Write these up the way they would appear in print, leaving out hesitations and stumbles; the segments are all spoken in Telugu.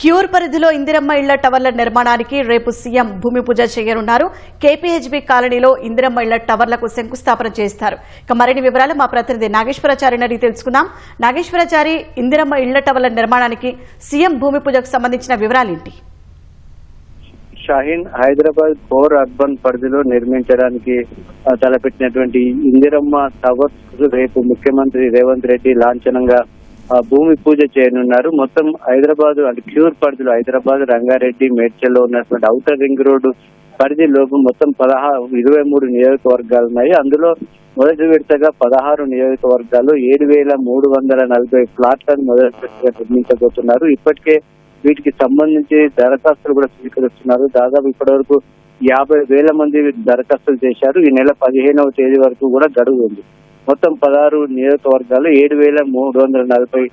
క్యూర్ పరిధిలో ఇందిరమ్మ ఇళ్ల టవర్ల నిర్మాణానికి రేపు సీఎం భూమి పూజ చేయనున్నారు. కేపీహెచ్బీ కాలనీలో ఇందిరమ్మ ఇళ్ల టవర్లకు శంకుస్థాపన చేస్తారు. ఇక మరిన్ని వివరాలు మా ప్రతినిధి నాగేశ్వరాచారి అడిగి తెలుసుకుందాం. నాగేశ్వరాచారి, ఇందిరమ్మ ఇళ్ల టవర్ల నిర్మాణానికి సీఎం భూమి పూజకు సంబంధించిన వివరాలేంటి? షాహీన్, హైదరాబాద్ కోర్ అర్బన్ పరిధిలో నిర్మించడానికి తలపెట్టినటువంటి ఇందిరమ్మ టవర్స్ రేపు ముఖ్యమంత్రి రేవంత్ రెడ్డి లాంఛనంగా భూమి పూజ చేయనున్నారు. మొత్తం హైదరాబాద్ అంటే క్యూర్ పరిధిలో హైదరాబాద్, రంగారెడ్డి, మేడ్చల్లో ఉన్నటువంటి ఔటర్ రింగ్ రోడ్డు పరిధిలోపు మొత్తం 23 నియోజకవర్గాలు ఉన్నాయి. అందులో మొదటి విడతగా 16 నియోజకవర్గాలు 7,340 ఫ్లాట్లను మొదటి విడతగా నిర్మించబోతున్నారు. ఇప్పటికే వీటికి సంబంధించి దరఖాస్తులు కూడా స్వీకరిస్తున్నారు. దాదాపు ఇప్పటి వరకు 50,000 మంది దరఖాస్తులు చేశారు. ఈ నెల 15వ తేదీ వరకు కూడా గడువు ఉంది. మొత్తం 16 నియోజకవర్గాలు 7,340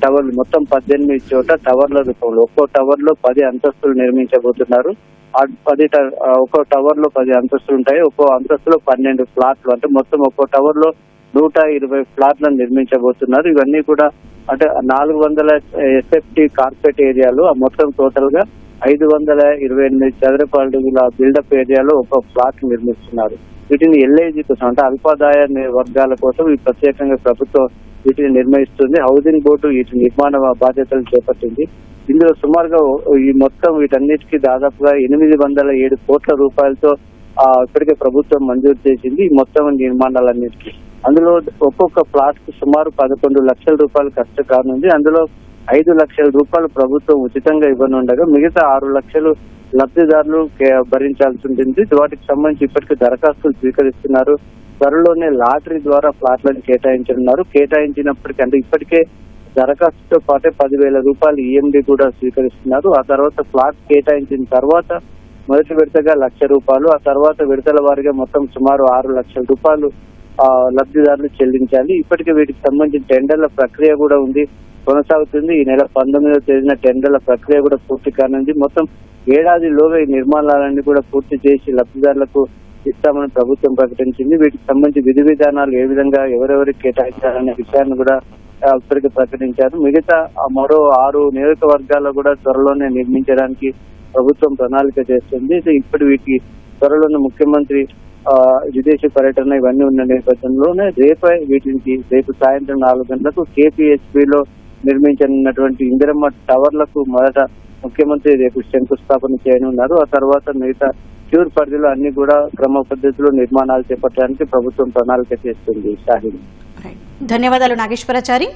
టవర్లు, మొత్తం 18 చోట టవర్ల రూపంలో ఒక్కో టవర్ లో 10 అంతస్తులు నిర్మించబోతున్నారు. ఒక్కో టవర్ లో 10 అంతస్తులు ఉంటాయి. ఒక్కో అంతస్తులో 12 ఫ్లాట్లు, అంటే మొత్తం ఒక్కో టవర్ లో 120 ఫ్లాట్లను నిర్మించబోతున్నారు. ఇవన్నీ కూడా అంటే 400 ఎస్ఎఫ్టీ కార్పొరేట్ ఏరియాలో మొత్తం టోటల్ గా 528 చదరపు అడుగుల బిల్డప్ ఏరియాలో ఒక ఫ్లాట్ నిర్మిస్తున్నారు. వీటిని ఎల్ఐజీ కోసం అంటే అల్పాదాయ వర్గాల కోసం ఈ ప్రత్యేకంగా ప్రభుత్వం వీటిని నిర్మిస్తుంది. హౌసింగ్ బోర్డు వీటి నిర్మాణ బాధ్యతలు చేపట్టింది. ఇందులో సుమారుగా ఈ మొత్తం వీటన్నిటికీ దాదాపుగా 807 కోట్ల రూపాయలతో ఇప్పటికే ప్రభుత్వం మంజూరు చేసింది ఈ మొత్తం నిర్మాణాలన్నిటికీ. అందులో ఒక్కొక్క ప్లాట్ కు సుమారు 11 లక్షల రూపాయలు ఖర్చు కానుంది. అందులో 5 లక్షల రూపాయలు ప్రభుత్వం ఉచితంగా ఇవ్వనుండగా మిగతా 6 లక్షలు లబ్ధిదారులు భరించాల్సి ఉంటుంది. వాటికి సంబంధించి ఇప్పటికే దరఖాస్తులు స్వీకరిస్తున్నారు. త్వరలోనే లాటరీ ద్వారా ఫ్లాట్లను కేటాయించనున్నారు. కేటాయించినప్పటికీ అంటే ఇప్పటికే దరఖాస్తుతో పాటే 10,000 రూపాయలు ఈఎండి కూడా స్వీకరిస్తున్నారు. ఆ తర్వాత ఫ్లాట్ కేటాయించిన తర్వాత మొదటి విడతగా 1,00,000 రూపాయలు, ఆ తర్వాత విడతల వారీగా మొత్తం సుమారు 6 లక్షల రూపాయలు లబ్ధిదారులు చెల్లించాలి. ఇప్పటికే వీటికి సంబంధించిన టెండర్ల ప్రక్రియ కూడా ఉంది, కొనసాగుతుంది. ఈ నెల 19వ తేదీన టెండర్ల ప్రక్రియ కూడా పూర్తి కానుంది. మొత్తం ఏడాదిలోగా ఈ నిర్మాణాలన్నీ కూడా పూర్తి చేసి లబ్ధిదారులకు ఇస్తామని ప్రభుత్వం ప్రకటించింది. వీటికి సంబంధించి విధి విధానాలు ఏ విధంగా ఎవరెవరికి కేటాయించాలనే విషయాన్ని కూడా ఇప్పటికే ప్రకటించారు. మిగతా మరో 6 నియోజకవర్గాల్లో కూడా త్వరలోనే నిర్మించడానికి ప్రభుత్వం ప్రణాళిక చేస్తుంది. ఇప్పుడు వీటికి త్వరలోనే ముఖ్యమంత్రి విదేశీ పర్యటన ఇవన్నీ ఉన్న నేపథ్యంలోనే రేపు సాయంత్రం 4 గంటలకు కేపీహెచ్బీలో నిర్మించనున్నటువంటి ఇందిరమ్మ టవర్లకు మొదట ముఖ్యమంత్రి రేపు శంకుస్థాపన చేయనున్నారు. ఆ తర్వాత మిగతా క్యూర్ పరిధిలో అన్ని కూడా క్రమ పద్ధతిలో నిర్మాణాలు చేపట్టడానికి ప్రభుత్వం ప్రణాళిక చేస్తుంది. షాహీన్, ధన్యవాదాలు నాగేశ్వరాచారి.